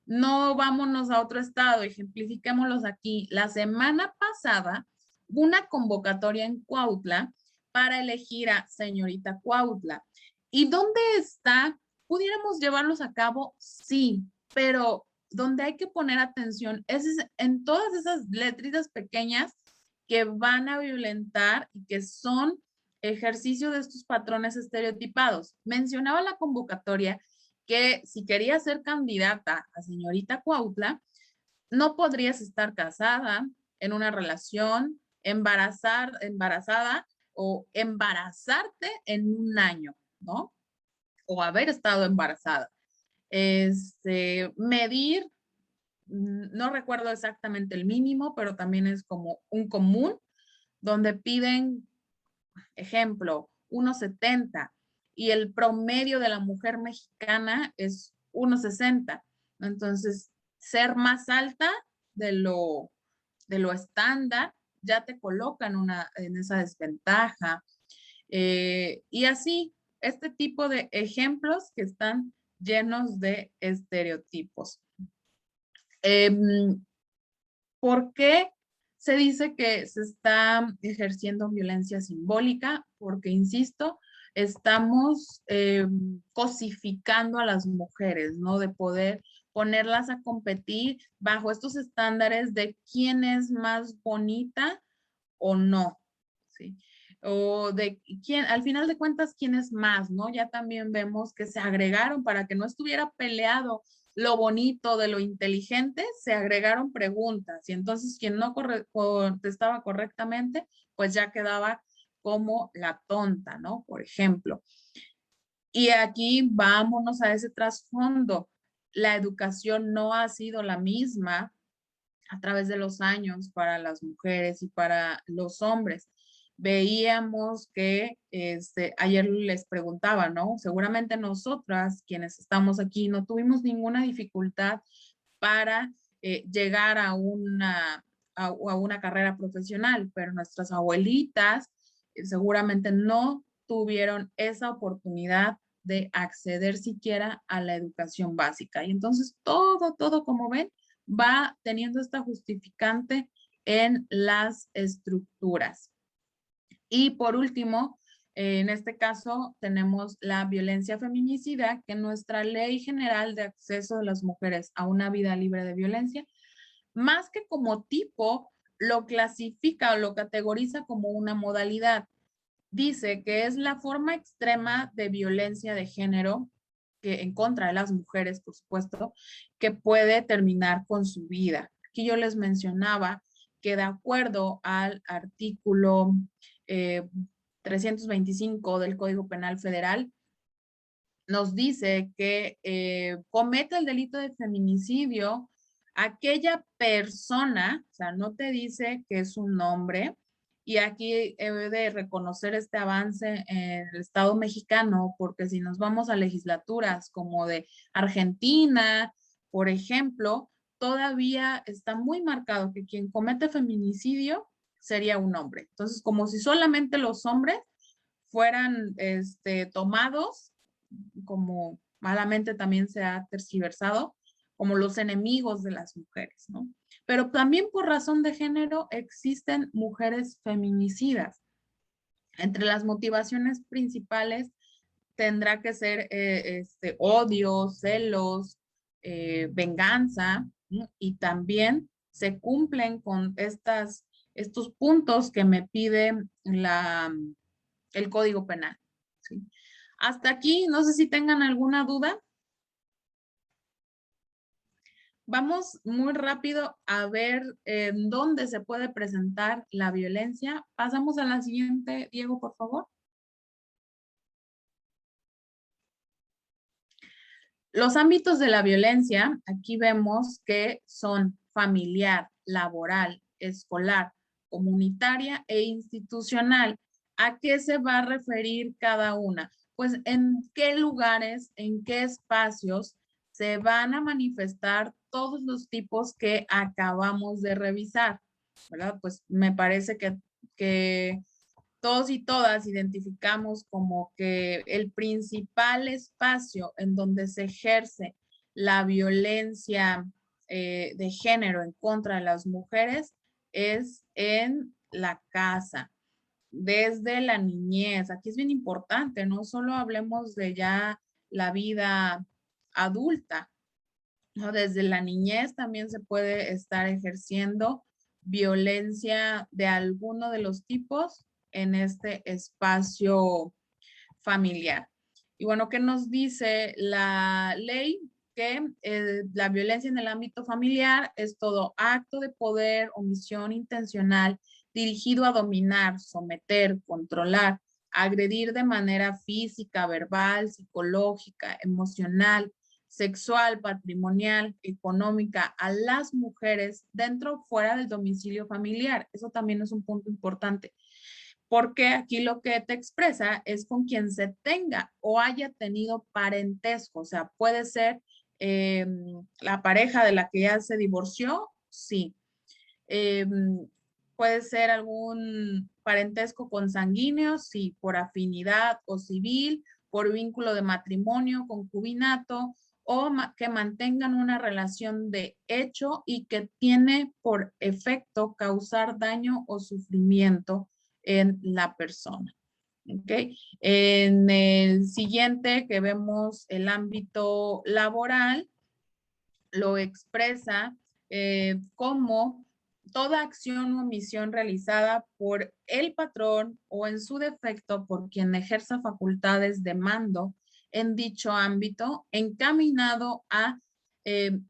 No vámonos a otro estado, ejemplifiquémoslos aquí. La semana pasada, una convocatoria en Cuautla para elegir a señorita Cuautla. ¿Y dónde está? ¿Pudiéramos llevarlos a cabo? Sí, pero donde hay que poner atención es en todas esas letritas pequeñas que van a violentar y que son ejercicio de estos patrones estereotipados. Mencionaba la convocatoria que si querías ser candidata a señorita Cuautla, no podrías estar casada, en una relación, embarazada o embarazarte en un año, ¿no? O haber estado embarazada. Medir, no recuerdo exactamente el mínimo, pero también es como un común, donde piden, ejemplo, 1,70 y el promedio de la mujer mexicana es 1,60. Entonces, ser más alta de lo estándar ya te coloca en esa desventaja. Y así, este tipo de ejemplos que están llenos de estereotipos. ¿Por qué se dice que se está ejerciendo violencia simbólica? Porque, insisto, estamos cosificando a las mujeres, ¿no? De poder ponerlas a competir bajo estos estándares de quién es más bonita o no, ¿sí? O de quién, al final de cuentas, quién es más, ¿no? Ya también vemos que se agregaron para que no estuviera peleado lo bonito de lo inteligente, se agregaron preguntas y entonces quien no contestaba correctamente, pues ya quedaba como la tonta, ¿no? Por ejemplo. Y aquí vámonos a ese trasfondo. La educación no ha sido la misma a través de los años para las mujeres y para los hombres. Veíamos que ayer les preguntaba, ¿no? Seguramente nosotras, quienes estamos aquí, no tuvimos ninguna dificultad para llegar a una carrera profesional, pero nuestras abuelitas seguramente no tuvieron esa oportunidad de acceder siquiera a la educación básica. Y entonces todo, como ven, va teniendo esta justificante en las estructuras. Y por último, en este caso tenemos la violencia feminicida, que nuestra Ley General de Acceso de las Mujeres a una Vida Libre de Violencia, más que como tipo, lo clasifica o lo categoriza como una modalidad. Dice que es la forma extrema de violencia de género que en contra de las mujeres, por supuesto, que puede terminar con su vida. Aquí yo les mencionaba que de acuerdo al artículo 325 del Código Penal Federal, nos dice que comete el delito de feminicidio aquella persona, o sea, no te dice que es un nombre, y aquí he de reconocer este avance en el Estado mexicano, porque si nos vamos a legislaturas como de Argentina, por ejemplo, todavía está muy marcado que quien comete feminicidio sería un hombre. Entonces, como si solamente los hombres fueran tomados, como malamente también se ha tergiversado, como los enemigos de las mujeres, ¿no? Pero también por razón de género existen mujeres feminicidas. Entre las motivaciones principales tendrá que ser odio, celos, venganza, Y también se cumplen con estos puntos que me pide el Código Penal. ¿Sí? Hasta aquí, no sé si tengan alguna duda. Vamos muy rápido a ver en dónde se puede presentar la violencia. Pasamos a la siguiente, Diego, por favor. Los ámbitos de la violencia, aquí vemos que son familiar, laboral, escolar, comunitaria e institucional. ¿A qué se va a referir cada una? Pues en qué lugares, en qué espacios se van a manifestar todos los tipos que acabamos de revisar, ¿verdad? Pues me parece que todos y todas identificamos como que el principal espacio en donde se ejerce la violencia de género en contra de las mujeres es en la casa, desde la niñez. Aquí es bien importante, no solo hablemos de ya la vida adulta, ¿no? Desde la niñez también se puede estar ejerciendo violencia de alguno de los tipos en este espacio familiar. Y bueno, ¿qué nos dice la ley? Que la violencia en el ámbito familiar es todo acto de poder, omisión intencional dirigido a dominar, someter, controlar, agredir de manera física, verbal, psicológica, emocional, sexual, patrimonial, económica a las mujeres dentro o fuera del domicilio familiar. Eso también es un punto importante, porque aquí lo que te expresa es con quien se tenga o haya tenido parentesco. O sea, puede ser la pareja de la que ya se divorció, sí. Eh, puede ser algún parentesco consanguíneo, sí, por afinidad o civil, por vínculo de matrimonio, concubinato, o que mantengan una relación de hecho y que tiene por efecto causar daño o sufrimiento en la persona. ¿Okay? En el siguiente que vemos el ámbito laboral, lo expresa como toda acción o omisión realizada por el patrón o en su defecto por quien ejerza facultades de mando en dicho ámbito, encaminado a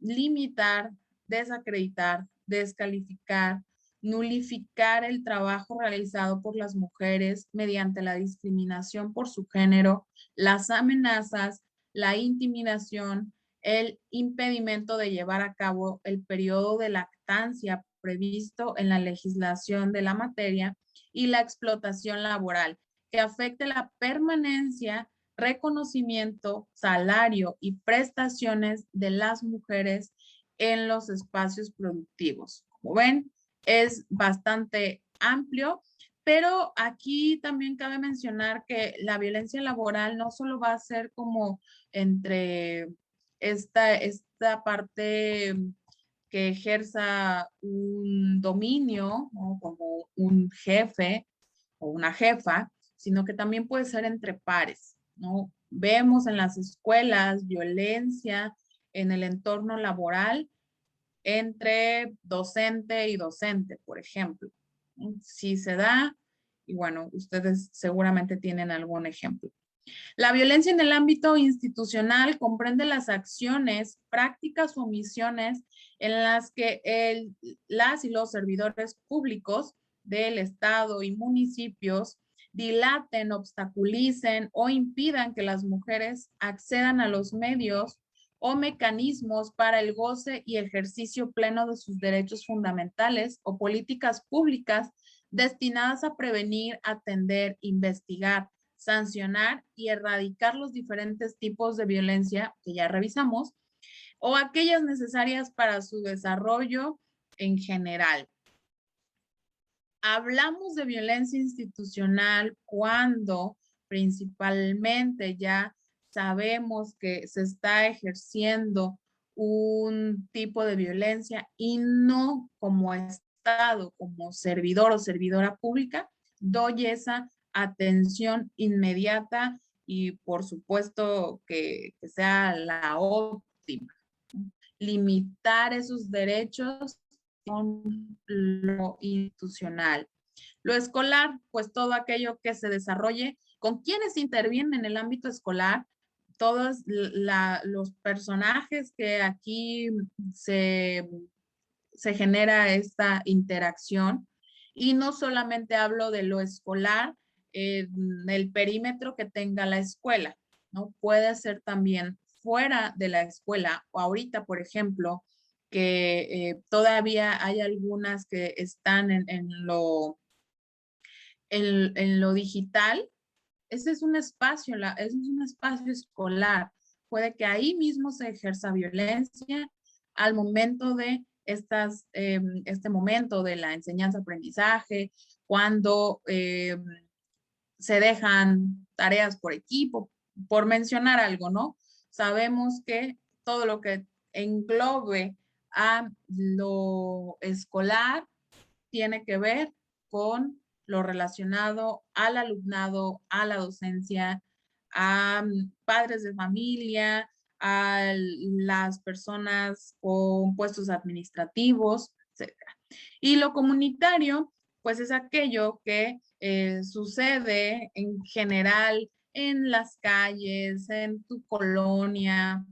limitar, desacreditar, descalificar, nulificar el trabajo realizado por las mujeres mediante la discriminación por su género, las amenazas, la intimidación, el impedimento de llevar a cabo el periodo de lactancia previsto en la legislación de la materia y la explotación laboral que afecte la permanencia, reconocimiento, salario y prestaciones de las mujeres en los espacios productivos. Como ven, es bastante amplio, pero aquí también cabe mencionar que la violencia laboral no solo va a ser como entre esta parte que ejerza un dominio, ¿no? Como un jefe o una jefa, sino que también puede ser entre pares, ¿no? Vemos en las escuelas violencia en el entorno laboral entre docente y docente, por ejemplo. Si se da, y bueno, ustedes seguramente tienen algún ejemplo. La violencia en el ámbito institucional comprende las acciones, prácticas o omisiones en las que las y los servidores públicos del Estado y municipios dilaten, obstaculicen o impidan que las mujeres accedan a los medios o mecanismos para el goce y ejercicio pleno de sus derechos fundamentales o políticas públicas destinadas a prevenir, atender, investigar, sancionar y erradicar los diferentes tipos de violencia que ya revisamos o aquellas necesarias para su desarrollo en general. Hablamos de violencia institucional cuando principalmente ya sabemos que se está ejerciendo un tipo de violencia y no como Estado, como servidor o servidora pública, doy esa atención inmediata y por supuesto que sea la óptima. limitar esos derechos con lo institucional. Lo escolar, pues todo aquello que se desarrolle con quienes intervienen en el ámbito escolar, todos los personajes que aquí se genera esta interacción. Y no solamente hablo de lo escolar, el perímetro que tenga la escuela, ¿no? Puede ser también fuera de la escuela, o ahorita, por ejemplo, que todavía hay algunas que están en lo digital. Ese es un espacio, ese es un espacio escolar. Puede que ahí mismo se ejerza violencia al momento de este momento de la enseñanza-aprendizaje, cuando se dejan tareas por equipo, por mencionar algo, ¿no? Sabemos que todo lo que englobe a lo escolar tiene que ver con lo relacionado al alumnado, a la docencia, a padres de familia, a las personas con puestos administrativos, etcétera. Y lo comunitario, pues es aquello que sucede en general en las calles, en tu colonia,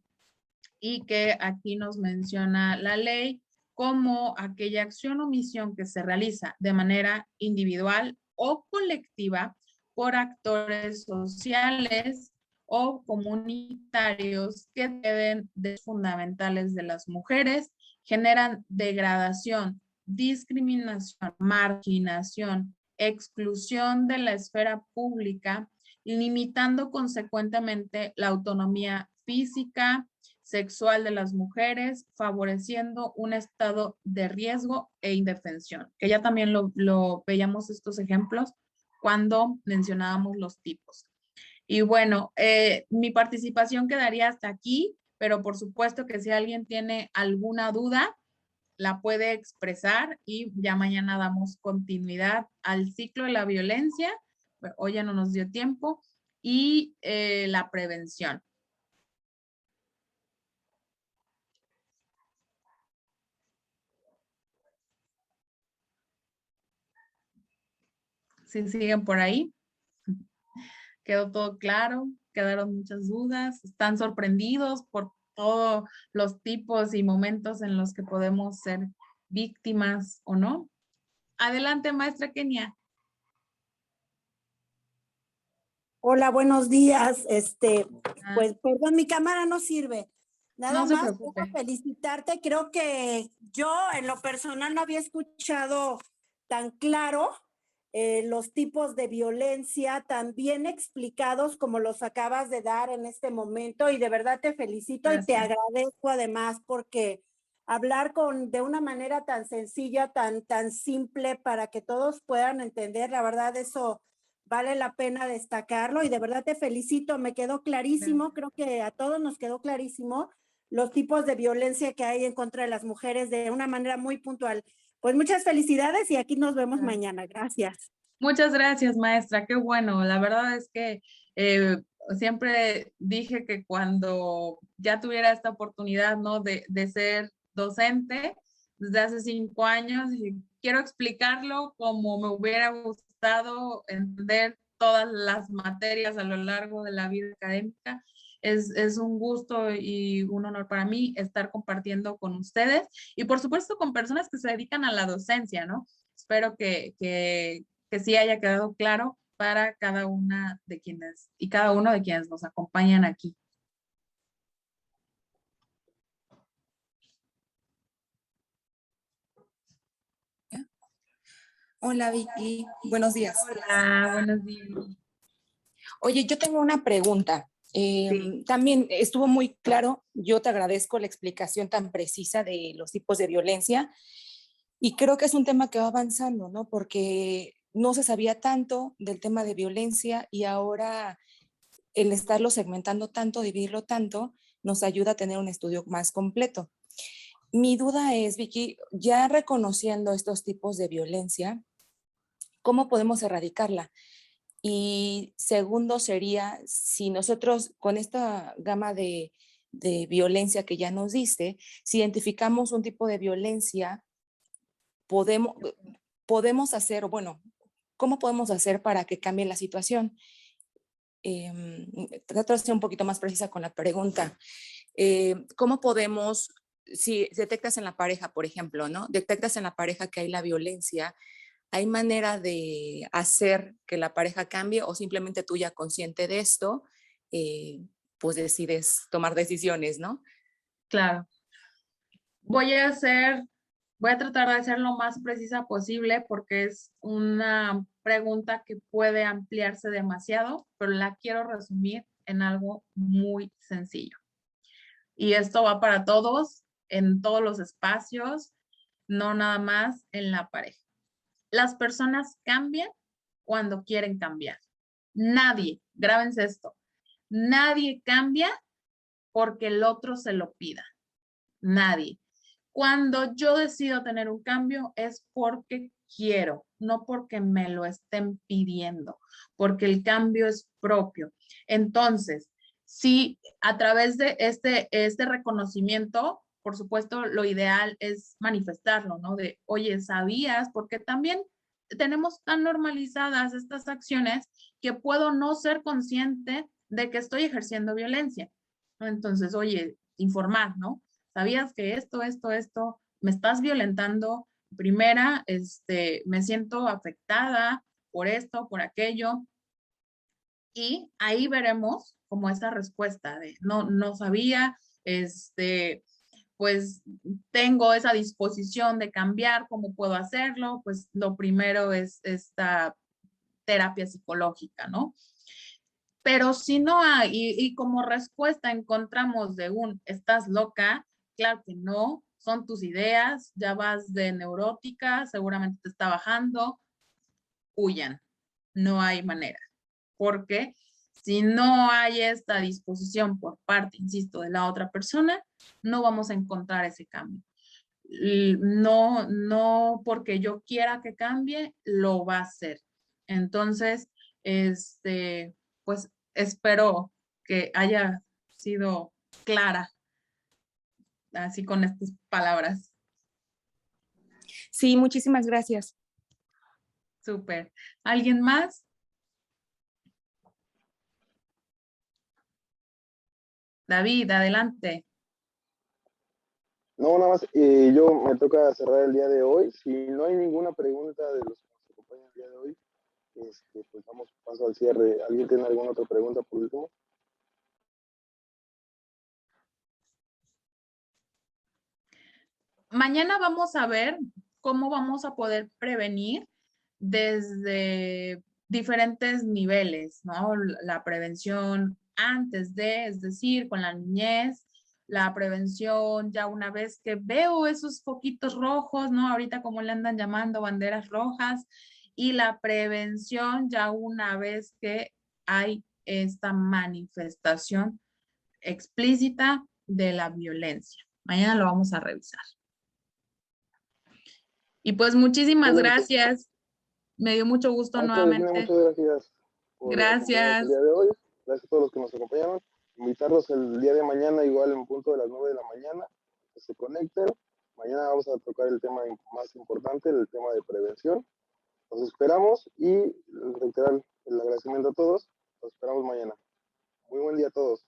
y que aquí nos menciona la ley como aquella acción o misión que se realiza de manera individual o colectiva por actores sociales o comunitarios que deben de fundamentales de las mujeres, generan degradación, discriminación, marginación, exclusión de la esfera pública, limitando consecuentemente la autonomía física, sexual de las mujeres, favoreciendo un estado de riesgo e indefensión, que ya también lo veíamos estos ejemplos cuando mencionábamos los tipos. Y bueno, mi participación quedaría hasta aquí, pero por supuesto que si alguien tiene alguna duda, la puede expresar y ya mañana damos continuidad al ciclo de la violencia, hoy ya no nos dio tiempo, y la prevención. Si siguen por ahí, quedó todo claro, quedaron muchas dudas, están sorprendidos por todos los tipos y momentos en los que podemos ser víctimas o no. Adelante, maestra Kenia. Hola, buenos días. Pues perdón, mi cámara no sirve. Nada No se más quiero preocupe. felicitarte. Creo que yo en lo personal no había escuchado tan claro los tipos de violencia tan bien explicados como los acabas de dar en este momento, y de verdad te felicito. Gracias. Y te agradezco además porque hablar de una manera tan sencilla, tan simple para que todos puedan entender, la verdad eso vale la pena destacarlo, y de verdad te felicito, me quedó clarísimo, creo que a todos nos quedó clarísimo los tipos de violencia que hay en contra de las mujeres de una manera muy puntual. Pues muchas felicidades y aquí nos vemos mañana. Gracias. Muchas gracias, maestra. Qué bueno. La verdad es que siempre dije que cuando ya tuviera esta oportunidad, ¿no? de ser docente desde hace 5 años, y quiero explicarlo como me hubiera gustado entender todas las materias a lo largo de la vida académica. Es un gusto y un honor para mí estar compartiendo con ustedes y por supuesto con personas que se dedican a la docencia, ¿no? Espero que sí haya quedado claro para cada una de quienes y cada uno de quienes nos acompañan aquí. Hola Vicky, buenos días. Hola, buenos días. Oye, yo tengo una pregunta. Sí. También estuvo muy claro, yo te agradezco la explicación tan precisa de los tipos de violencia y creo que es un tema que va avanzando, ¿no? Porque no se sabía tanto del tema de violencia y ahora el estarlo segmentando tanto, dividirlo tanto, nos ayuda a tener un estudio más completo. Mi duda es, Vicky, ya reconociendo estos tipos de violencia, ¿cómo podemos erradicarla? Y segundo sería, si nosotros con esta gama de de violencia que ya nos diste, si identificamos un tipo de violencia, podemos hacer, bueno, ¿cómo podemos hacer para que cambie la situación? Trato de ser un poquito más precisa con la pregunta. ¿Cómo podemos, si detectas en la pareja, por ejemplo, ¿no? Detectas en la pareja que hay la violencia, ¿hay manera de hacer que la pareja cambie o simplemente tú ya consciente de esto, pues decides tomar decisiones, ¿no? Claro. Voy a tratar de ser lo más precisa posible porque es una pregunta que puede ampliarse demasiado, pero la quiero resumir en algo muy sencillo. Y esto va para todos, en todos los espacios, no nada más en la pareja. Las personas cambian cuando quieren cambiar. Nadie, grábense esto, nadie cambia porque el otro se lo pida. Nadie. Cuando yo decido tener un cambio es porque quiero, no porque me lo estén pidiendo, porque el cambio es propio. Entonces, si a través de este reconocimiento, por supuesto, lo ideal es manifestarlo, ¿no? De, oye, ¿sabías? Porque también tenemos tan normalizadas estas acciones que puedo no ser consciente de que estoy ejerciendo violencia. Entonces, oye, informar, ¿no? ¿Sabías que esto, me estás violentando? Primera, me siento afectada por esto, por aquello. Y ahí veremos como esa respuesta de no sabía, pues tengo esa disposición de cambiar, ¿cómo puedo hacerlo? Pues lo primero es esta terapia psicológica, ¿no? Pero si no hay, y como respuesta encontramos de estás loca, claro que no, son tus ideas, ya vas de neurótica, seguramente te está bajando, huyan, no hay manera. Porque si no hay esta disposición por parte, insisto, de la otra persona, no vamos a encontrar ese cambio. No porque yo quiera que cambie, lo va a hacer. Entonces, pues espero que haya sido clara, así con estas palabras. Sí, muchísimas gracias. Súper. ¿Alguien más? David, adelante. No, nada más, yo me toca cerrar el día de hoy. Si no hay ninguna pregunta de los que nos acompañan el día de hoy, pues vamos paso al cierre. ¿Alguien tiene alguna otra pregunta por último? Mañana vamos a ver cómo vamos a poder prevenir desde diferentes niveles, ¿no? La prevención antes de, es decir, con la niñez, la prevención ya una vez que veo esos foquitos rojos, ¿no? Ahorita como le andan llamando banderas rojas, y la prevención ya una vez que hay esta manifestación explícita de la violencia. Mañana lo vamos a revisar. Y pues muchísimas gracias. Me dio mucho gusto nuevamente. Muchas gracias por acompañarnos el día de hoy. Gracias a todos los que nos acompañaron. Invitarlos el día de mañana, igual en punto de las 9 de la mañana, que se conecten. Mañana vamos a tocar el tema más importante, el tema de prevención. Los esperamos y reiterar el agradecimiento a todos. Los esperamos mañana. Muy buen día a todos.